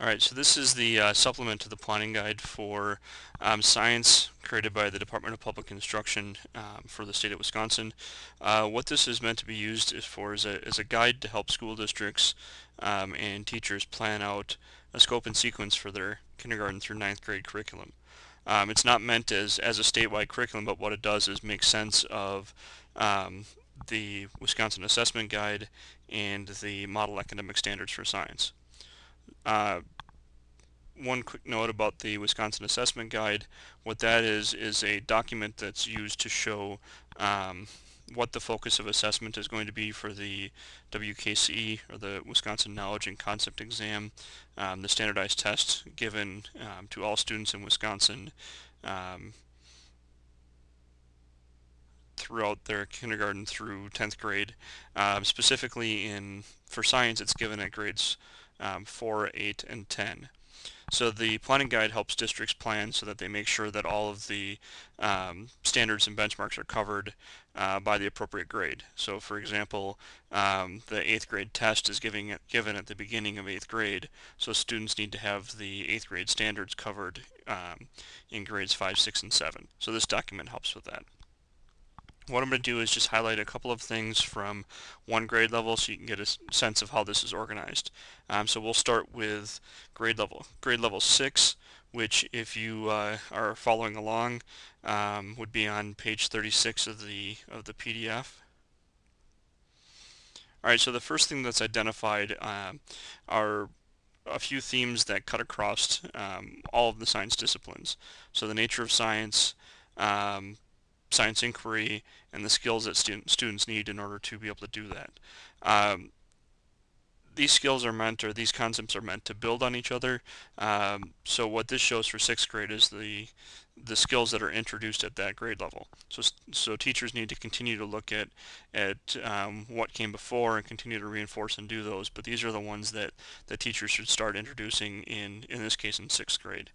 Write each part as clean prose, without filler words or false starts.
Alright, so this is the supplement to the planning guide for science created by the Department of Public Instruction for the state of Wisconsin. What this is meant to be used is for is a guide to help school districts and teachers plan out a scope and sequence for their kindergarten through ninth grade curriculum. It's not meant as a statewide curriculum, but what it does is make sense of the Wisconsin Assessment Guide and the Model Academic Standards for Science. One quick note about the Wisconsin Assessment Guide. What that is a document that's used to show what the focus of assessment is going to be for the WKCE, or the Wisconsin Knowledge and Concept Exam, the standardized test given to all students in Wisconsin throughout their kindergarten through 10th grade. Specifically for science, it's given at grades 4, 8, and 10. So the planning guide helps districts plan so that they make sure that all of the standards and benchmarks are covered by the appropriate grade. So for example, the 8th grade test is given at the beginning of 8th grade, so students need to have the 8th grade standards covered in grades 5, 6, and 7. So this document helps with that. What I'm going to do is just highlight a couple of things from one grade level so you can get a sense of how this is organized. So we'll start with grade level. Grade level 6, which if you are following along would be on page 36 of the PDF. Alright, so the first thing that's identified are a few themes that cut across all of the science disciplines. So the nature of science, science inquiry, and the skills that students need in order to be able to do that. These skills are meant, or these concepts are meant to build on each other. So what this shows for 6th grade is the skills that are introduced at that grade level. So teachers need to continue to look at what came before and continue to reinforce and do those. But these are the ones that teachers should start introducing in this case in 6th grade.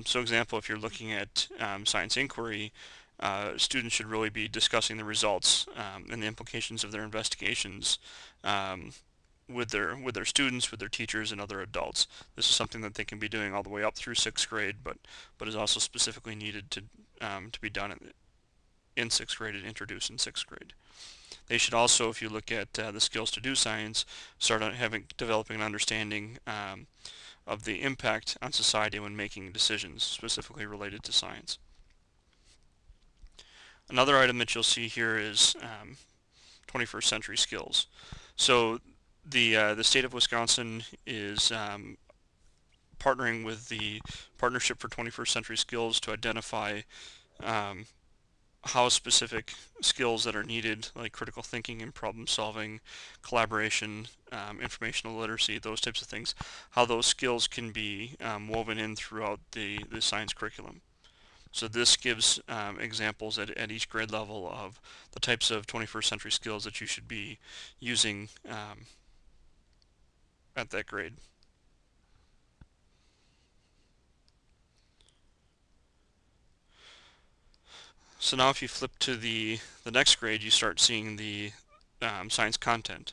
So example, if you're looking at science inquiry, students should really be discussing the results and the implications of their investigations with their students, with their teachers, and other adults. This is something that they can be doing all the way up through 6th grade, but is also specifically needed to be done in 6th grade and introduced in 6th grade. They should also, if you look at the skills to do science, start developing an understanding of the impact on society when making decisions specifically related to science. Another item that you'll see here is 21st century skills. So the state of Wisconsin is partnering with the Partnership for 21st Century Skills to identify how specific skills that are needed, like critical thinking and problem solving, collaboration, informational literacy, those types of things, how those skills can be woven in throughout the science curriculum. So this gives examples at each grade level of the types of 21st century skills that you should be using at that grade. So now if you flip to the next grade, you start seeing the science content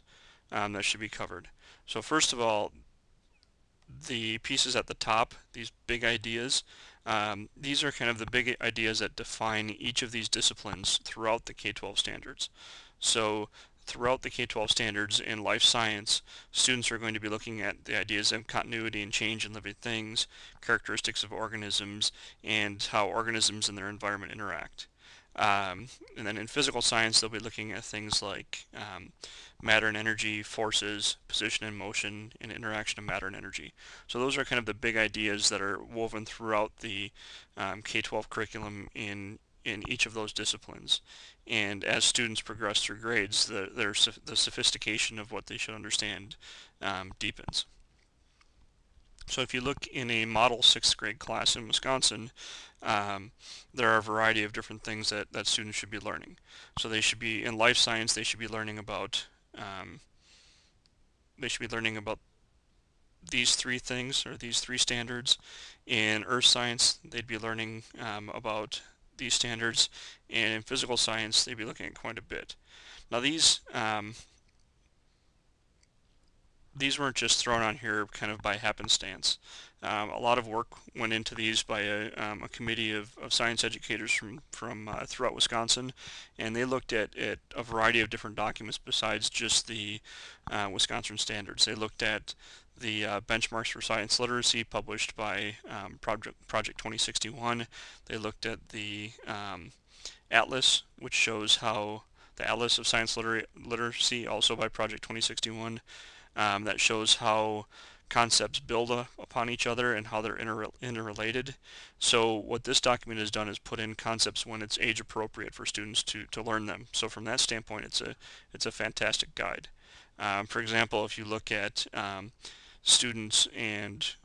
that should be covered. So first of all, the pieces at the top, these big ideas, these are kind of the big ideas that define each of these disciplines throughout the K-12 standards. So throughout the K-12 standards in life science, students are going to be looking at the ideas of continuity and change in living things, characteristics of organisms, and how organisms and their environment interact. And then in physical science, they'll be looking at things like matter and energy, forces, position and motion, and interaction of matter and energy. So those are kind of the big ideas that are woven throughout the K-12 curriculum in each of those disciplines. And as students progress through grades, the sophistication of what they should understand deepens. So if you look in a model 6th grade class in Wisconsin, there are a variety of different things that students should be learning. So they should be, in life science, they should be learning about these three things, or these three standards. In earth science, they'd be learning about these standards, and in physical science, they'd be looking at quite a bit. Now these weren't just thrown on here kind of by happenstance. A lot of work went into these by a committee of science educators from throughout Wisconsin, and they looked at a variety of different documents besides just the Wisconsin standards. They looked at the benchmarks for science literacy published by Project 2061. They looked at the Atlas, which shows how the Atlas of Science Literacy, also by Project 2061, that shows how concepts build upon each other and how they're interrelated. So what this document has done is put in concepts when it's age appropriate for students to learn them. So from that standpoint, it's a fantastic guide. For example, if you look at students and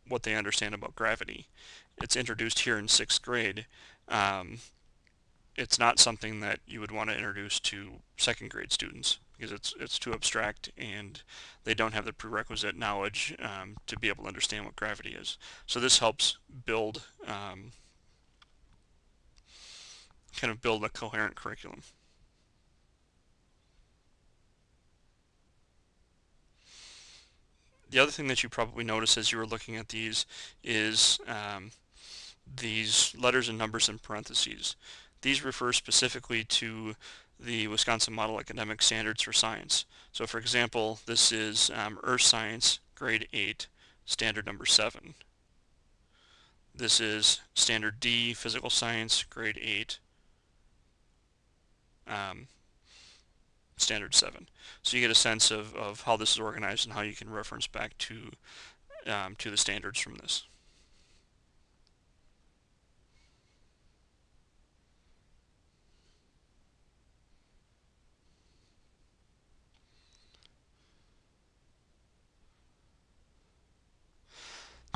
what they understand about gravity, it's introduced here in 6th grade. Um, it's not something that you would want to introduce to 2nd grade students because it's too abstract and they don't have the prerequisite knowledge to be able to understand what gravity is. So this helps build kind of build a coherent curriculum. The other thing that you probably noticed as you were looking at these is these letters and numbers in parentheses. These refer specifically to the Wisconsin Model Academic Standards for Science. So for example, this is Earth Science, grade 8, standard number 7. This is standard D, Physical Science, grade 8, um, standard 7. So you get a sense of how this is organized and how you can reference back to the standards from this.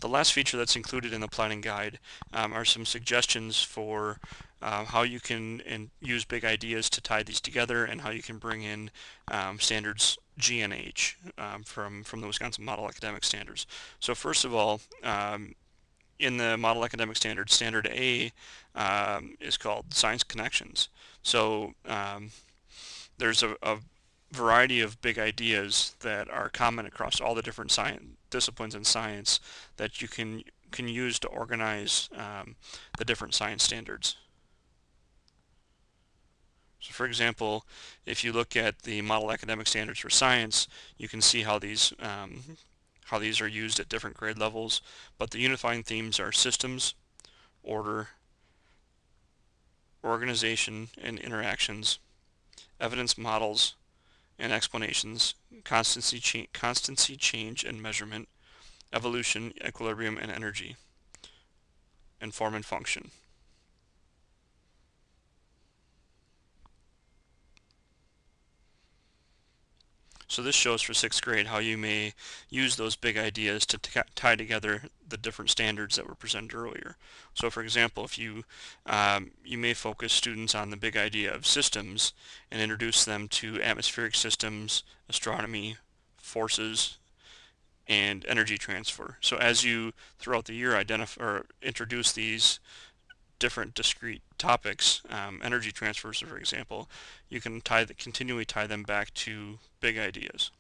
The last feature that's included in the planning guide are some suggestions for how you can use big ideas to tie these together and how you can bring in standards G and H from the Wisconsin Model Academic Standards. So first of all, in the Model Academic Standards, Standard A is called Science Connections. So there's a variety of big ideas that are common across all the different science disciplines in science that you can use to organize the different science standards. So for example, if you look at the Model Academic Standards for Science, you can see how these are used at different grade levels, but the unifying themes are systems, order, organization and interactions, evidence models, and explanations, constancy, change, and measurement, evolution, equilibrium, and energy, and form and function. So this shows for 6th grade how you may use those big ideas to tie together the different standards that were presented earlier. So for example, if you may focus students on the big idea of systems and introduce them to atmospheric systems, astronomy, forces, and energy transfer. So as you throughout the year identify or introduce these different discrete topics, energy transfers for example, you can continually tie them back to big ideas.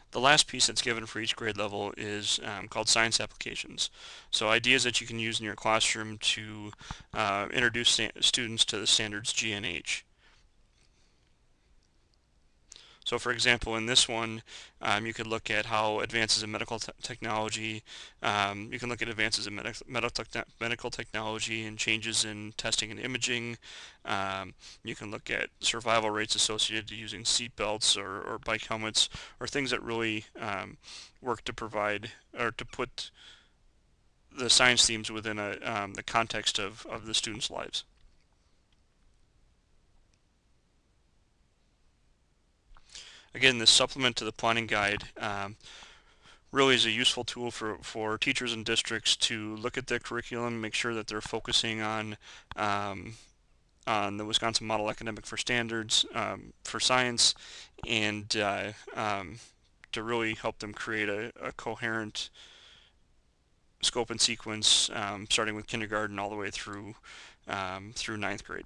The last piece that's given for each grade level is called science applications. So ideas that you can use in your classroom to introduce students to the standards G and H. So for example, in this one, you could look at how advances in medical technology, you can look at advances in medical technology and changes in testing and imaging. You can look at survival rates associated to using seat belts or bike helmets, or things that really work to provide or to put the science themes within the context of the students' lives. Again, this supplement to the planning guide really is a useful tool for teachers and districts to look at their curriculum, make sure that they're focusing on the Wisconsin Model Academic for Standards for science, and to really help them create a coherent scope and sequence, starting with kindergarten all the way through ninth grade.